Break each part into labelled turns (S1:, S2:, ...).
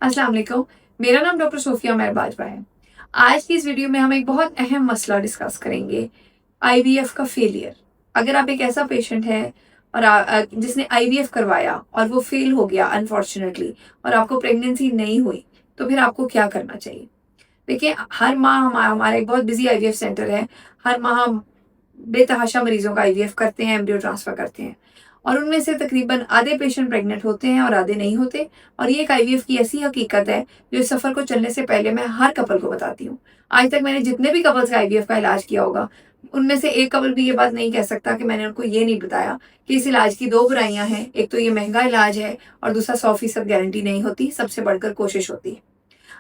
S1: अस्सलाम वालेकुम। मेरा नाम डॉक्टर सोफिया उमर बाजवा है। आज की इस वीडियो में हम एक बहुत अहम मसला डिस्कस करेंगे, आईवीएफ का फेलियर। अगर आप एक ऐसा पेशेंट है और जिसने आईवीएफ करवाया और वो फेल हो गया अनफॉर्चुनेटली और आपको प्रेगनेंसी नहीं हुई, तो फिर आपको क्या करना चाहिए? देखिए, हर माह हमारा एक बहुत बिजी आईवीएफ सेंटर है। हर माह हम बेतहाशा मरीजों का आईवीएफ करते हैं, एम्ब्रियो ट्रांसफर करते हैं और उनमें से तकरीबन आधे पेशेंट प्रेग्नेंट होते हैं और आधे नहीं होते। और ये एक आईवीएफ की ऐसी हकीकत है जो इस सफ़र को चलने से पहले मैं हर कपल को बताती हूँ। आज तक मैंने जितने भी कपल्स का आईवीएफ का इलाज किया होगा, उनमें से एक कपल भी ये बात नहीं कह सकता कि मैंने उनको ये नहीं बताया कि इस इलाज की दो बुराइयां हैं। एक तो ये महंगा इलाज है और दूसरा 100% गारंटी नहीं होती, सबसे बढ़कर कोशिश होती है।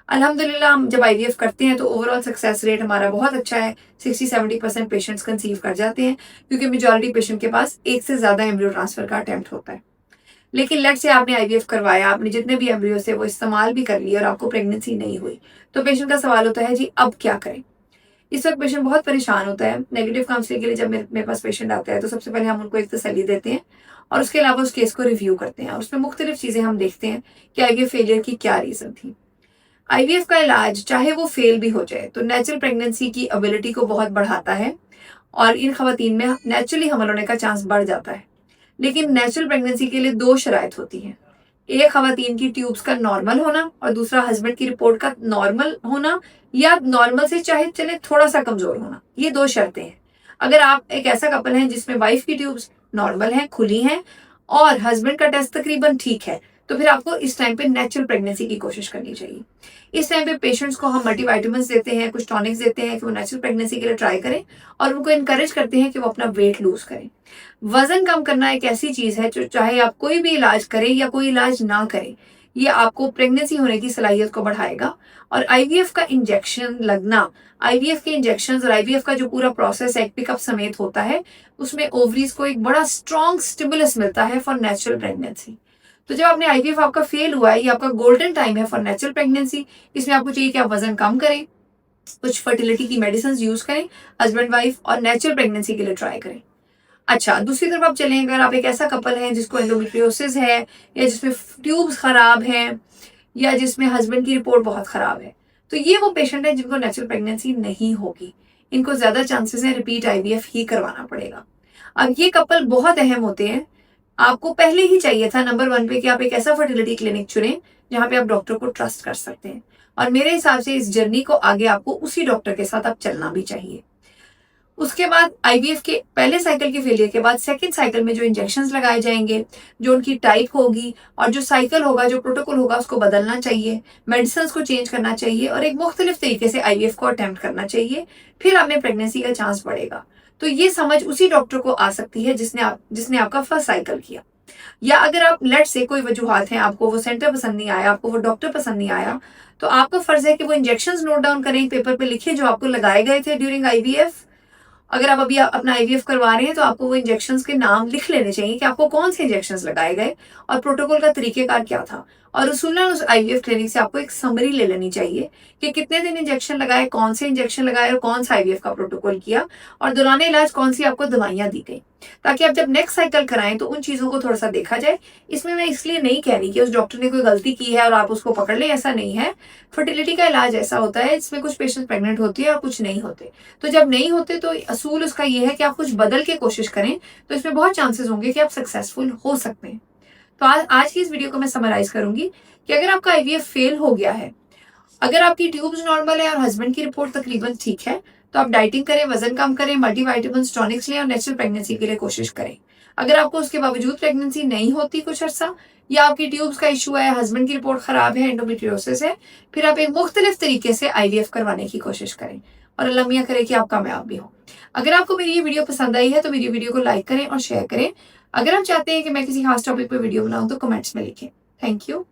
S1: अल्हम्दुलिल्लाह हम जब आईवीएफ करते हैं तो ओवरऑल सक्सेस रेट हमारा बहुत अच्छा है। 60-70% पेशेंट्स कंसीव कर जाते हैं, क्योंकि मेजॉरिटी पेशेंट के पास एक से ज़्यादा एम्ब्रियो ट्रांसफर का अटेम्प्ट होता है। लेकिन लेट्स से आपने आईवीएफ करवाया, आपने जितने भी एम्ब्रियो से वो इस्तेमाल भी कर लिए और आपको प्रेगनेंसी नहीं हुई, तो पेशेंट का सवाल होता है, जी अब क्या करें? इस वक्त पेशेंट बहुत परेशान होता है। नेगेटिव काउंसलिंग के लिए जब मेरे पास पेशेंट आता है तो सबसे पहले हम उनको एक तसल्ली देते हैं और उसके अलावा उस केस को रिव्यू करते हैं और उसमें मुख्तलिफ चीज़ें हम देखते हैं कि आईवीएफ फेलियर की क्या रीज़न थी। आईवीएफ का इलाज चाहे वो फेल भी हो जाए तो नेचुरल प्रेगनेंसी की एबिलिटी को बहुत बढ़ाता है और इन खवातीन में नेचुरली हमल होने का चांस बढ़ जाता है। लेकिन नेचुरल प्रेगनेंसी के लिए दो शराइत होती हैं। एक खवातीन की ट्यूब्स का नॉर्मल होना और दूसरा हस्बैंड की रिपोर्ट का नॉर्मल होना, या नॉर्मल से चाहे चले थोड़ा सा कमजोर होना। ये दो शर्तें हैं। अगर आप एक ऐसा कपल है जिसमें वाइफ की ट्यूब्स नॉर्मल हैं, खुली हैं, और हस्बैंड का टेस्ट तकरीबन ठीक है, तो फिर आपको इस टाइम पे नेचुरल प्रेगनेंसी की कोशिश करनी चाहिए। इस टाइम पे पेशेंट्स को हम मल्टीविटामिन्स देते हैं, कुछ टॉनिक्स देते हैं कि वो नेचुरल प्रेगनेंसी के लिए ट्राई करें और उनको इनकरेज करते हैं कि वो अपना वेट लूज करें। वजन कम करना एक ऐसी चीज है जो चाहे आप कोई भी इलाज करें या कोई इलाज ना करें, ये आपको प्रेगनेंसी होने की सलाहियत को बढ़ाएगा। और आईवीएफ का इंजेक्शन लगना, आईवीएफ के इंजेक्शन और आईवीएफ का जो पूरा प्रोसेस है पिकअप समेत होता है, उसमें ओवरीज को एक बड़ा स्ट्रॉन्ग स्टिमुलस मिलता है फॉर नेचुरल प्रेगनेंसी। तो जब आपने आईवीएफ आपका फेल हुआ है, ये आपका गोल्डन टाइम है फॉर नेचुरल प्रेगनेंसी। इसमें आपको चाहिए कि आप वजन कम करें, कुछ फर्टिलिटी की मेडिसिन यूज करें, हस्बैंड वाइफ, और नेचुरल प्रेगनेंसी के लिए ट्राई करें। अच्छा, दूसरी तरफ आप चलें, अगर आप एक ऐसा कपल है जिसको एंडोमेट्रियोसिस है या जिसमें ट्यूब्स खराब हैं या जिसमें हस्बैंड की रिपोर्ट बहुत खराब है, तो ये वो पेशेंट है जिनको नेचुरल प्रेगनेंसी नहीं होगी। इनको ज्यादा चांसेस है रिपीट आईवीएफ ही करवाना पड़ेगा। अब ये कपल बहुत अहम होते हैं। आपको पहले ही चाहिए था नंबर 1 पे कि आप एक ऐसा फर्टिलिटी क्लिनिक चुनें जहां पे आप डॉक्टर को ट्रस्ट कर सकते हैं। और मेरे हिसाब से इस जर्नी को आगे आपको उसी डॉक्टर के साथ आप चलना भी चाहिए। उसके बाद आईवीएफ के पहले साइकिल के फेलियर के बाद सेकंड साइकिल में जो इंजेक्शंस लगाए जाएंगे, जो उनकी टाइप होगी और जो साइकिल होगा, जो प्रोटोकॉल होगा, उसको बदलना चाहिए, मेडिसिन को चेंज करना चाहिए और एक मुख्तलिफ तरीके से आईवीएफ को अटेम्प्ट करना चाहिए। फिर आपने प्रेगनेंसी का चांस बढ़ेगा। तो ये समझ उसी डॉक्टर को आ सकती है जिसने आपका फर्स्ट साइकिल किया। या अगर आप लेट से कोई वजूहात हैं, आपको वो सेंटर पसंद नहीं आया, आपको वो डॉक्टर पसंद नहीं आया, तो आपका फर्ज है कि वो इंजेक्शंस नोट डाउन करें, पेपर पे लिखें जो आपको लगाए गए थे ड्यूरिंग आईवीएफ। अगर आप अभी अपना आईवीएफ करवा रहे हैं तो आपको वो इंजेक्शंस के नाम लिख लेने चाहिए कि आपको कौन से इंजेक्शंस लगाए गए और प्रोटोकॉल का तरीकेकार क्या था। और उसूलन उस आईवीएफ क्लिनिक से आपको एक समरी ले लेनी चाहिए कि कितने दिन इंजेक्शन लगाए, कौन से इंजेक्शन लगाए और कौन सा आईवीएफ का प्रोटोकॉल किया और दौरान इलाज कौन सी आपको दवाइयां दी गई, ताकि आप जब नेक्स्ट साइकिल कराएं तो उन चीज़ों को थोड़ा सा देखा जाए। इसमें मैं इसलिए नहीं कह रही कि उस डॉक्टर ने कोई गलती की है और आप उसको पकड़ लें, ऐसा नहीं है। फर्टिलिटी का इलाज ऐसा होता है, इसमें कुछ पेशेंट प्रेग्नेंट होती है और कुछ नहीं होते। तो जब नहीं होते तो असूल उसका ये है कि आप कुछ बदल के कोशिश करें, तो इसमें बहुत चांसेस होंगे कि आप सक्सेसफुल हो सकते हैं। तो आज की इस वीडियो को मैं समराइज करूंगी कि अगर आपका आईवीएफ फेल हो गया है, अगर आपकी ट्यूब्स नॉर्मल है और हस्बैंड की रिपोर्ट तकरीबन ठीक है, तो आप डाइटिंग करें, वजन कम करें, मल्टीविटामिन टॉनिक्स लें और नेचुरल प्रेगनेंसी के लिए कोशिश करें। अगर आपको उसके बावजूद प्रेगनेंसी नहीं होती कुछ अर्सा, या आपकी ट्यूब्स का इशू है, हस्बैंड की रिपोर्ट खराब है, एंडोमेट्रियोसिस है, फिर आप एक मुख्तलिफ तरीके से आईवीएफ करवाने की कोशिश करें और अल्लाह मियां करे कि आप कामयाब भी हो। अगर आपको मेरी ये वीडियो पसंद आई है तो मेरी वीडियो को लाइक करें और शेयर करें। अगर आप चाहते हैं कि मैं किसी खास टॉपिक पर वीडियो बनाऊं तो कमेंट्स में लिखें। Thank you.